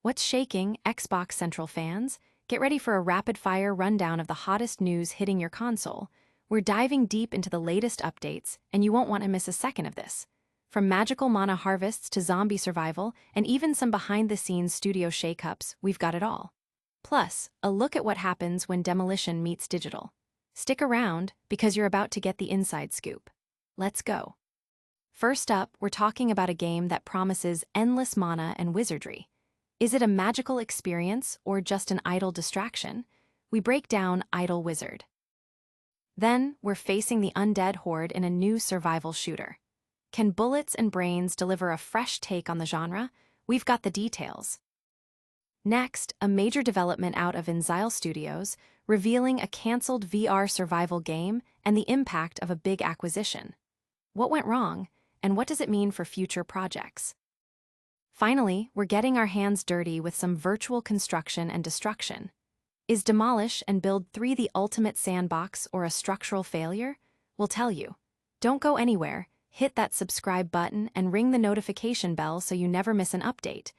What's shaking, Xbox Central fans? Get ready for a rapid-fire rundown of the hottest news hitting your console. We're diving deep into the latest updates, and you won't want to miss a second of this. From magical mana harvests to zombie survival, and even some behind-the-scenes studio shakeups, we've got it all. Plus, a look at what happens when demolition meets digital. Stick around, because you're about to get the inside scoop. Let's go. First up, we're talking about a game that promises endless mana and wizardry. Is it a magical experience or just an idle distraction? We break down Idle Wizard. Then, we're facing the undead horde in a new survival shooter. Can bullets and brains deliver a fresh take on the genre? We've got the details. Next, a major development out of InXile Studios, revealing a cancelled VR survival game and the impact of a big acquisition. What went wrong, and what does it mean for future projects? Finally, we're getting our hands dirty with some virtual construction and destruction. Is Demolish and Build 3 the ultimate sandbox or a structural failure? We'll tell you. Don't go anywhere, hit that subscribe button and ring the notification bell so you never miss an update.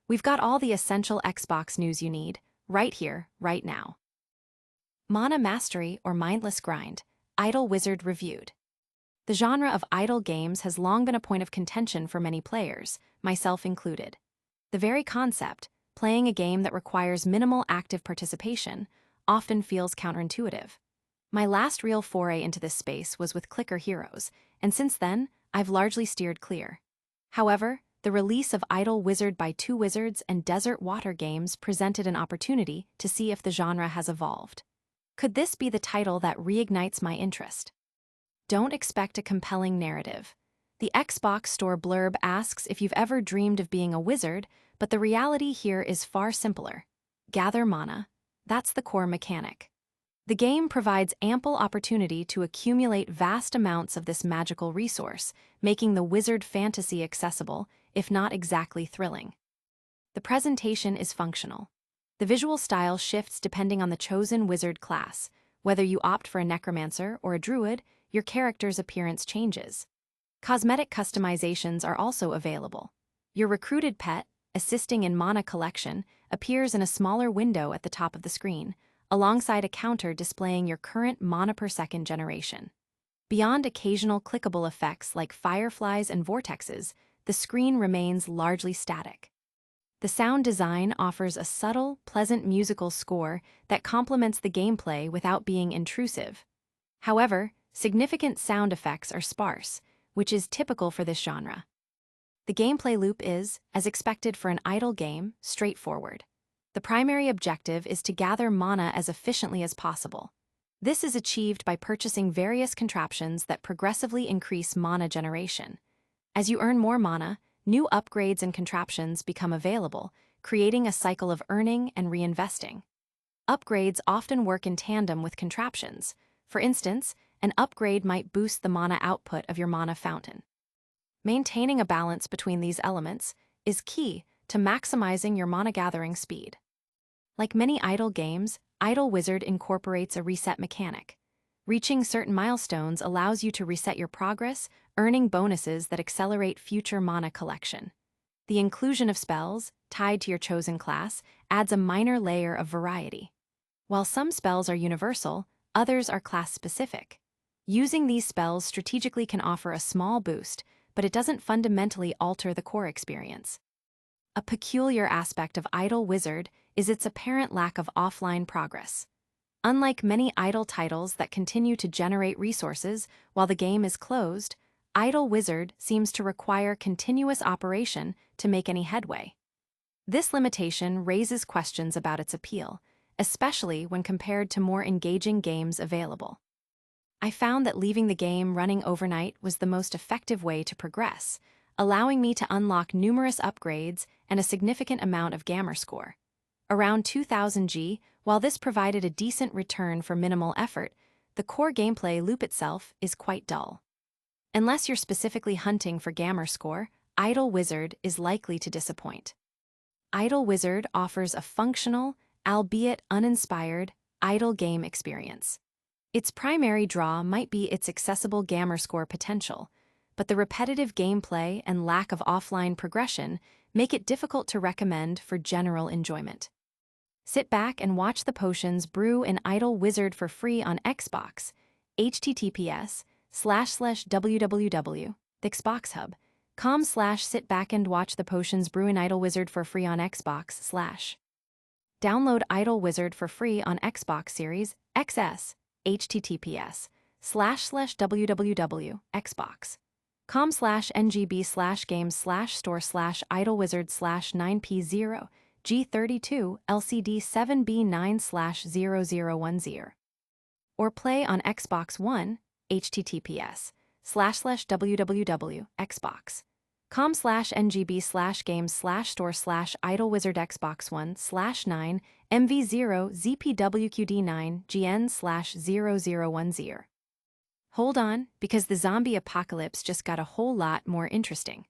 We've got all the essential Xbox news you need, right here, right now. Mana Mastery or Mindless Grind, Idle Wizard reviewed. The genre of idle games has long been a point of contention for many players, myself included. The very concept, playing a game that requires minimal active participation, often feels counterintuitive. My last real foray into this space was with Clicker Heroes, and since then, I've largely steered clear. However, the release of Idle Wizard by Two Wizards and Desert Water Games presented an opportunity to see if the genre has evolved. Could this be the title that reignites my interest? Don't expect a compelling narrative. The Xbox Store blurb asks if you've ever dreamed of being a wizard, but the reality here is far simpler. Gather mana. That's the core mechanic. The game provides ample opportunity to accumulate vast amounts of this magical resource, making the wizard fantasy accessible, if not exactly thrilling. The presentation is functional. The visual style shifts depending on the chosen wizard class. Whether you opt for a necromancer or a druid, your character's appearance changes. Cosmetic customizations are also available. Your recruited pet, assisting in mana collection, appears in a smaller window at the top of the screen, alongside a counter displaying your current mana per second generation. Beyond occasional clickable effects like fireflies and vortexes, the screen remains largely static. The sound design offers a subtle, pleasant musical score that complements the gameplay without being intrusive. However, significant sound effects are sparse, which is typical for this genre. The gameplay loop is, as expected for an idle game, straightforward. The primary objective is to gather mana as efficiently as possible. This is achieved by purchasing various contraptions that progressively increase mana generation. As you earn more mana, new upgrades and contraptions become available, creating a cycle of earning and reinvesting. Upgrades often work in tandem with contraptions. For instance, an upgrade might boost the mana output of your mana fountain. Maintaining a balance between these elements is key to maximizing your mana gathering speed. Like many idle games, Idle Wizard incorporates a reset mechanic. Reaching certain milestones allows you to reset your progress, earning bonuses that accelerate future mana collection. The inclusion of spells, tied to your chosen class, adds a minor layer of variety. While some spells are universal, others are class-specific. Using these spells strategically can offer a small boost, but it doesn't fundamentally alter the core experience. A peculiar aspect of Idle Wizard is its apparent lack of offline progress. Unlike many idle titles that continue to generate resources while the game is closed, Idle Wizard seems to require continuous operation to make any headway. This limitation raises questions about its appeal, especially when compared to more engaging games available. I found that leaving the game running overnight was the most effective way to progress, allowing me to unlock numerous upgrades and a significant amount of gamer score. Around 2000 G, while this provided a decent return for minimal effort, the core gameplay loop itself is quite dull. Unless you're specifically hunting for gamer score, Idle Wizard is likely to disappoint. Idle Wizard offers a functional, albeit uninspired, idle game experience. Its primary draw might be its accessible gamer score potential, but the repetitive gameplay and lack of offline progression make it difficult to recommend for general enjoyment. Sit back and watch the potions brew in Idle Wizard for free on Xbox, https://www.xboxhub.com/sit back and watch the potions brew in Idle Wizard for free on Xbox/. Download Idle Wizard for free on Xbox Series XS, https://www.xbox.com/ngb/games/store/idlewizard/9p0 G32 LCD 7B9/0010. Or play on Xbox One, https://www.xbox.com/ngb/games/store/idlewizard Xbox One/9 MV0 ZPWQD9 GN/0010. Hold on, because the zombie apocalypse just got a whole lot more interesting.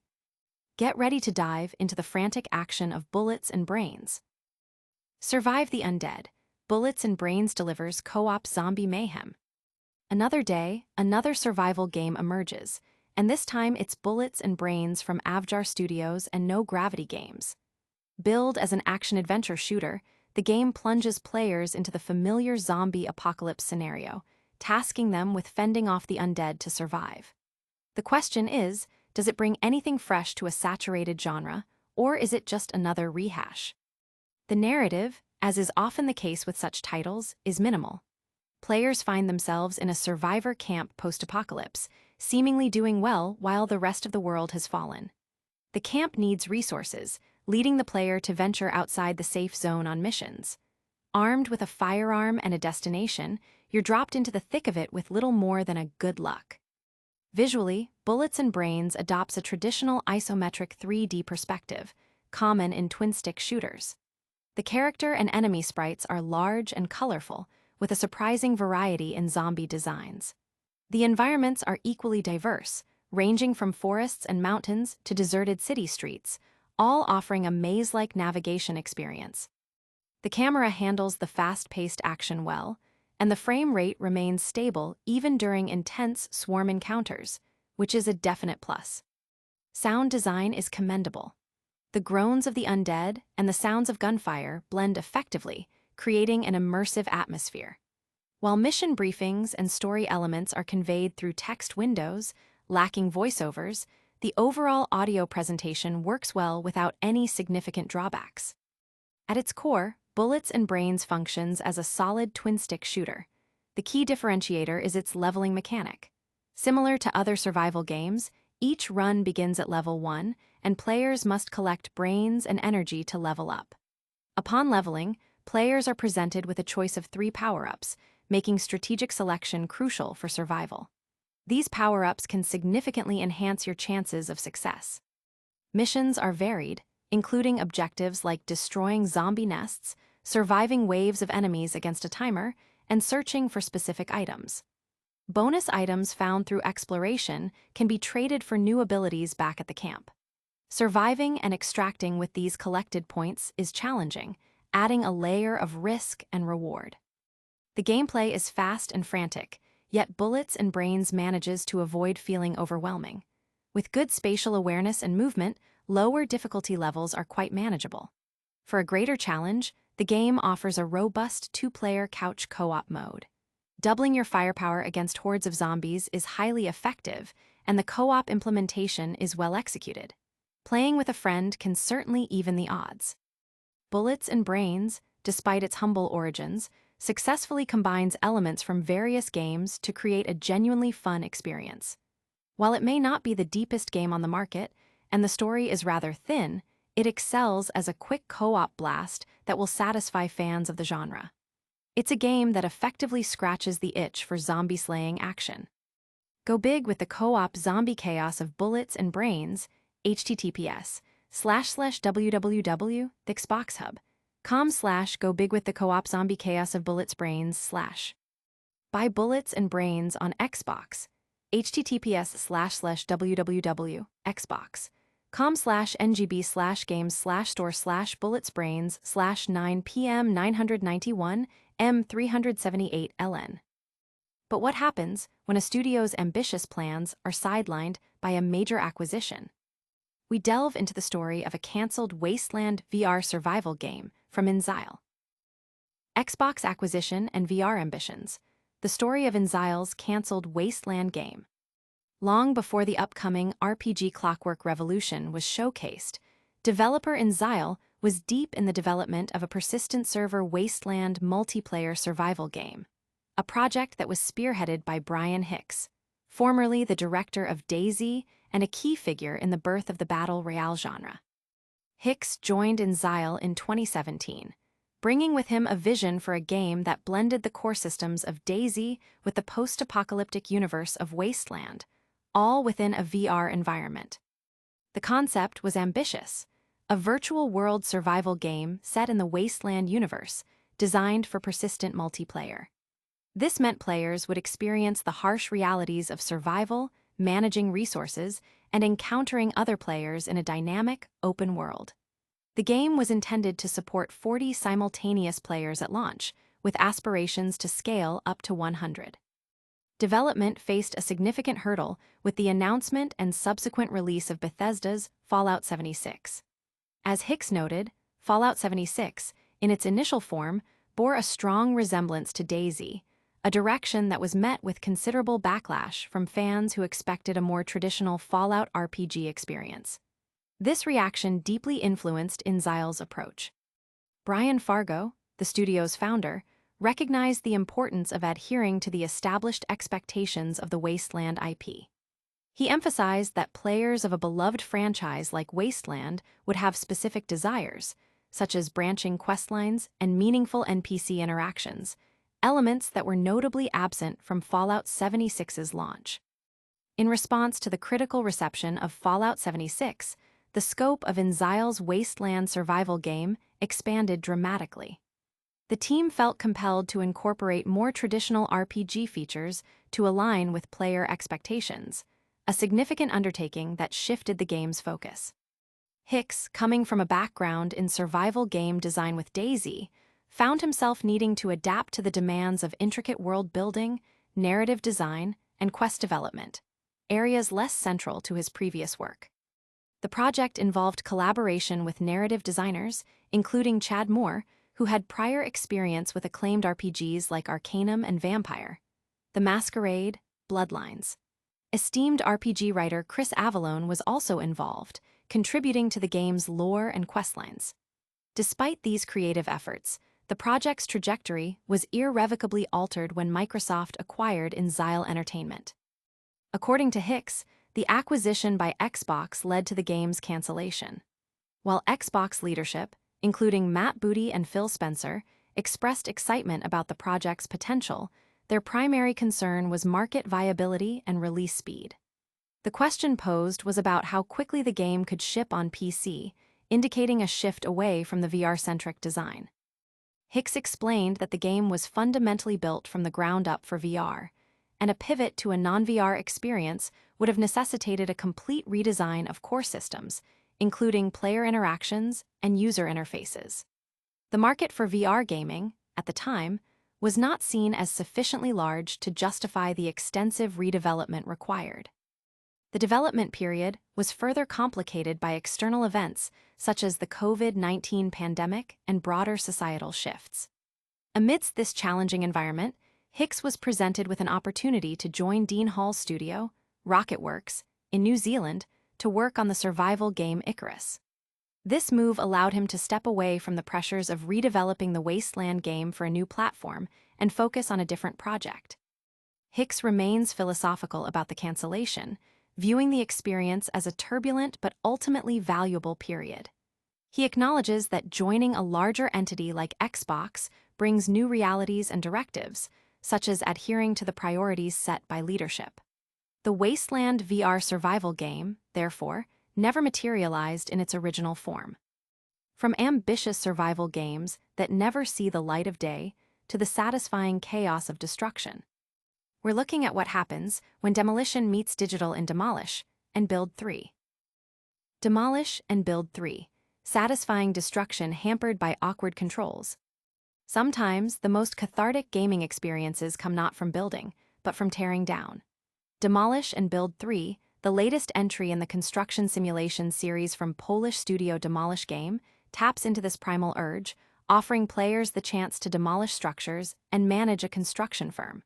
Get ready to dive into the frantic action of Bullets and Brains. Survive the Undead. Bullets and Brains delivers co-op zombie mayhem. Another day, another survival game emerges, and this time it's Bullets and Brains from Avjar Studios and No Gravity Games. Billed as an action-adventure shooter, the game plunges players into the familiar zombie apocalypse scenario, tasking them with fending off the undead to survive. The question is, does it bring anything fresh to a saturated genre, or is it just another rehash? The narrative, as is often the case with such titles, is minimal. Players find themselves in a survivor camp post-apocalypse, seemingly doing well while the rest of the world has fallen. The camp needs resources, leading the player to venture outside the safe zone on missions. Armed with a firearm and a destination, you're dropped into the thick of it with little more than a good luck. Visually, Bullets and Brains adopts a traditional isometric 3D perspective, common in twin-stick shooters. The character and enemy sprites are large and colorful, with a surprising variety in zombie designs. The environments are equally diverse, ranging from forests and mountains to deserted city streets, all offering a maze-like navigation experience. The camera handles the fast-paced action well, and the frame rate remains stable even during intense swarm encounters, which is a definite plus. Sound design is commendable. The groans of the undead and the sounds of gunfire blend effectively, creating an immersive atmosphere. While mission briefings and story elements are conveyed through text windows, lacking voiceovers, the overall audio presentation works well without any significant drawbacks. At its core, Bullets and Brains functions as a solid twin-stick shooter. The key differentiator is its leveling mechanic. Similar to other survival games, each run begins at level 1, and players must collect brains and energy to level up. Upon leveling, players are presented with a choice of 3 power-ups, making strategic selection crucial for survival. These power-ups can significantly enhance your chances of success. Missions are varied, including objectives like destroying zombie nests, surviving waves of enemies against a timer, and searching for specific items. Bonus items found through exploration can be traded for new abilities back at the camp. Surviving and extracting with these collected points is challenging, adding a layer of risk and reward. The gameplay is fast and frantic, yet Bullets and Brains manages to avoid feeling overwhelming. With good spatial awareness and movement, lower difficulty levels are quite manageable. For a greater challenge, the game offers a robust 2-player couch co-op mode. Doubling your firepower against hordes of zombies is highly effective, and the co-op implementation is well executed. Playing with a friend can certainly even the odds. Bullets and Brains, despite its humble origins, successfully combines elements from various games to create a genuinely fun experience. While it may not be the deepest game on the market, and the story is rather thin, it excels as a quick co-op blast that will satisfy fans of the genre. It's a game that effectively scratches the itch for zombie-slaying action. Go big with the co-op zombie chaos of Bullets and Brains, https://www.xboxhub.com/go big with the co-op zombie chaos of Bullets Brains/. Buy Bullets and Brains on Xbox, https://www.xbox.com/ngb/games/store/bulletsbrains/9pm991 M378LN. But what happens when a studio's ambitious plans are sidelined by a major acquisition? we delve into the story of a cancelled Wasteland VR survival game from InXile. Xbox acquisition and VR ambitions. The story of InXile's cancelled Wasteland game. Long before the upcoming RPG Clockwork Revolution was showcased, developer InXile was deep in the development of a persistent server Wasteland multiplayer survival game, a project that was spearheaded by Brian Hicks, formerly the director of DayZ and a key figure in the birth of the battle royale genre. Hicks joined InXile in 2017, bringing with him a vision for a game that blended the core systems of DayZ with the post-apocalyptic universe of Wasteland, all within a VR environment. The concept was ambitious, a virtual world survival game set in the Wasteland universe, designed for persistent multiplayer. This meant players would experience the harsh realities of survival, managing resources, and encountering other players in a dynamic, open world. The game was intended to support 40 simultaneous players at launch, with aspirations to scale up to 100. Development faced a significant hurdle with the announcement and subsequent release of Bethesda's Fallout 76. As Hicks noted, Fallout 76, in its initial form, bore a strong resemblance to DayZ, a direction that was met with considerable backlash from fans who expected a more traditional Fallout RPG experience. This reaction deeply influenced InXile's approach. Brian Fargo, the studio's founder, recognized the importance of adhering to the established expectations of the Wasteland IP. He emphasized that players of a beloved franchise like Wasteland would have specific desires, such as branching questlines and meaningful NPC interactions, elements that were notably absent from Fallout 76's launch. In response to the critical reception of Fallout 76, the scope of InXile's Wasteland survival game expanded dramatically. The team felt compelled to incorporate more traditional RPG features to align with player expectations, a significant undertaking that shifted the game's focus. Hicks, coming from a background in survival game design with DayZ, found himself needing to adapt to the demands of intricate world building, narrative design, and quest development, areas less central to his previous work. The project involved collaboration with narrative designers, including Chad Moore, who had prior experience with acclaimed RPGs like Arcanum and Vampire, The Masquerade, Bloodlines. Esteemed RPG writer Chris Avallone was also involved, contributing to the game's lore and questlines. Despite these creative efforts, the project's trajectory was irrevocably altered when Microsoft acquired InXile Entertainment. According to Hicks, the acquisition by Xbox led to the game's cancellation. While Xbox leadership, including Matt Booty and Phil Spencer, expressed excitement about the project's potential, their primary concern was market viability and release speed. The question posed was about how quickly the game could ship on PC, indicating a shift away from the VR-centric design. Hicks explained that the game was fundamentally built from the ground up for VR, and a pivot to a non-VR experience would have necessitated a complete redesign of core systems, including player interactions and user interfaces. The market for VR gaming, at the time, was not seen as sufficiently large to justify the extensive redevelopment required. The development period was further complicated by external events such as the COVID-19 pandemic and broader societal shifts. Amidst this challenging environment, Hicks was presented with an opportunity to join Dean Hall's studio, Rocketworks, in New Zealand to work on the survival game Icarus. This move allowed him to step away from the pressures of redeveloping the Wasteland game for a new platform and focus on a different project. Hicks remains philosophical about the cancellation, viewing the experience as a turbulent but ultimately valuable period. He acknowledges that joining a larger entity like Xbox brings new realities and directives, such as adhering to the priorities set by leadership. The Wasteland VR survival game, therefore, never materialized in its original form. From ambitious survival games that never see the light of day to the satisfying chaos of destruction, we're looking at what happens when demolition meets digital in Demolish and Build 3. Demolish and Build 3, satisfying destruction hampered by awkward controls. Sometimes the most cathartic gaming experiences come not from building, but from tearing down. Demolish and Build 3, the latest entry in the construction simulation series from Polish studio Demolish Game, taps into this primal urge, offering players the chance to demolish structures and manage a construction firm.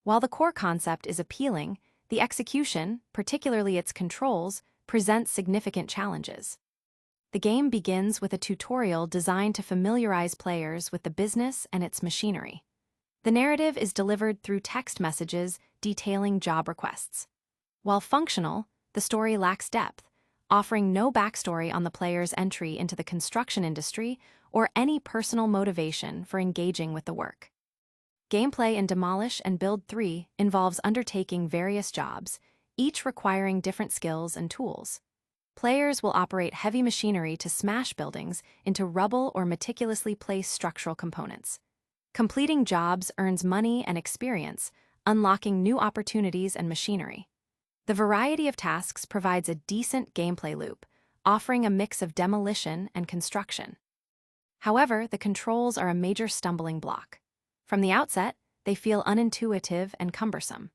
While the core concept is appealing, the execution, particularly its controls, presents significant challenges. The game begins with a tutorial designed to familiarize players with the business and its machinery. The narrative is delivered through text messages detailing job requests. While functional, the story lacks depth, offering no backstory on the player's entry into the construction industry or any personal motivation for engaging with the work. Gameplay in Demolish and Build 3 involves undertaking various jobs, each requiring different skills and tools. Players will operate heavy machinery to smash buildings into rubble or meticulously place structural components. Completing jobs earns money and experience, unlocking new opportunities and machinery. The variety of tasks provides a decent gameplay loop, offering a mix of demolition and construction. However, the controls are a major stumbling block. From the outset, they feel unintuitive and cumbersome.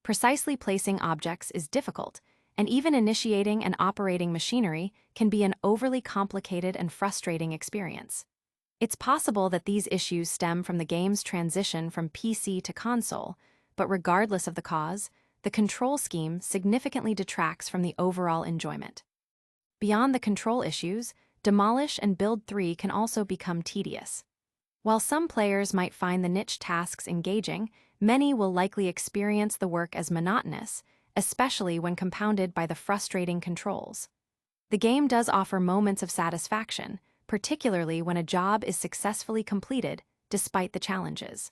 Precisely placing objects is difficult, and even initiating and operating machinery can be an overly complicated and frustrating experience. It's possible that these issues stem from the game's transition from PC to console, but regardless of the cause, the control scheme significantly detracts from the overall enjoyment. Beyond the control issues, Demolish and Build 3 can also become tedious. While some players might find the niche tasks engaging, many will likely experience the work as monotonous, especially when compounded by the frustrating controls. The game does offer moments of satisfaction, particularly when a job is successfully completed despite the challenges.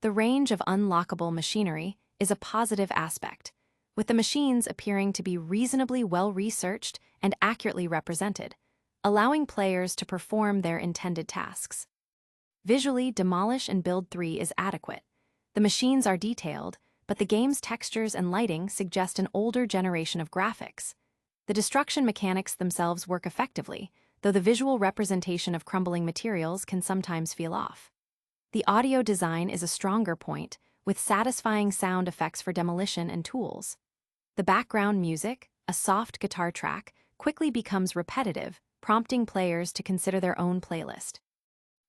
The range of unlockable machinery is a positive aspect, with the machines appearing to be reasonably well-researched and accurately represented, allowing players to perform their intended tasks. Visually, Demolish and Build 3 is adequate. The machines are detailed, but the game's textures and lighting suggest an older generation of graphics. The destruction mechanics themselves work effectively, though the visual representation of crumbling materials can sometimes feel off. The audio design is a stronger point, with satisfying sound effects for demolition and tools. The background music, a soft guitar track, quickly becomes repetitive, prompting players to consider their own playlist.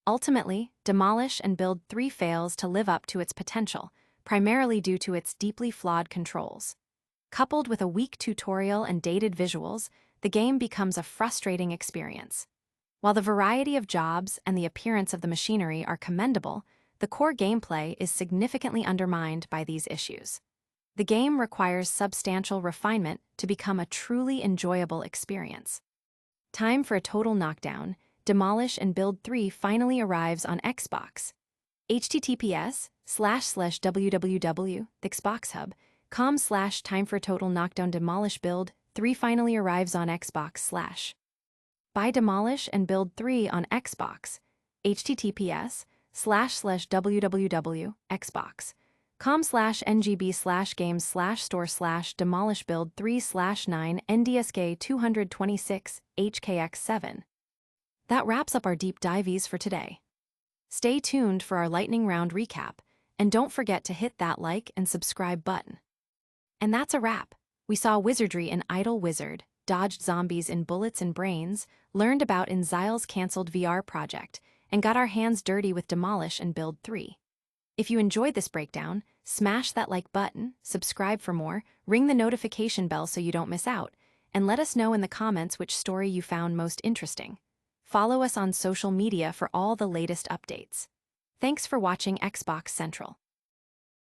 Ultimately, Demolish and Build 3 fails to live up to its potential, primarily due to its deeply flawed controls. Coupled with a weak tutorial and dated visuals, the game becomes a frustrating experience. While the variety of jobs and the appearance of the machinery are commendable, the core gameplay is significantly undermined by these issues. The game requires substantial refinement to become a truly enjoyable experience. Time for a total knockdown. Demolish and Build 3 finally arrives on Xbox. https://www.xboxhub.com/time for total knockdown. Demolish Build 3 finally arrives on Xbox. Buy Demolish and Build 3 on Xbox. https://www.xbox.com/ngb/games/store/demolish build 3/9 NDSK 226 HKX7. That wraps up our deep dives for today. Stay tuned for our lightning round recap, and don't forget to hit that like and subscribe button. And that's a wrap. We saw wizardry in Idle Wizard, dodged zombies in Bullets and Brains, learned about InXile's canceled VR project, and got our hands dirty with Demolish and Build 3. If you enjoyed this breakdown, smash that like button, subscribe for more, ring the notification bell so you don't miss out, and let us know in the comments which story you found most interesting. Follow us on social media for all the latest updates. Thanks for watching Xbox Central.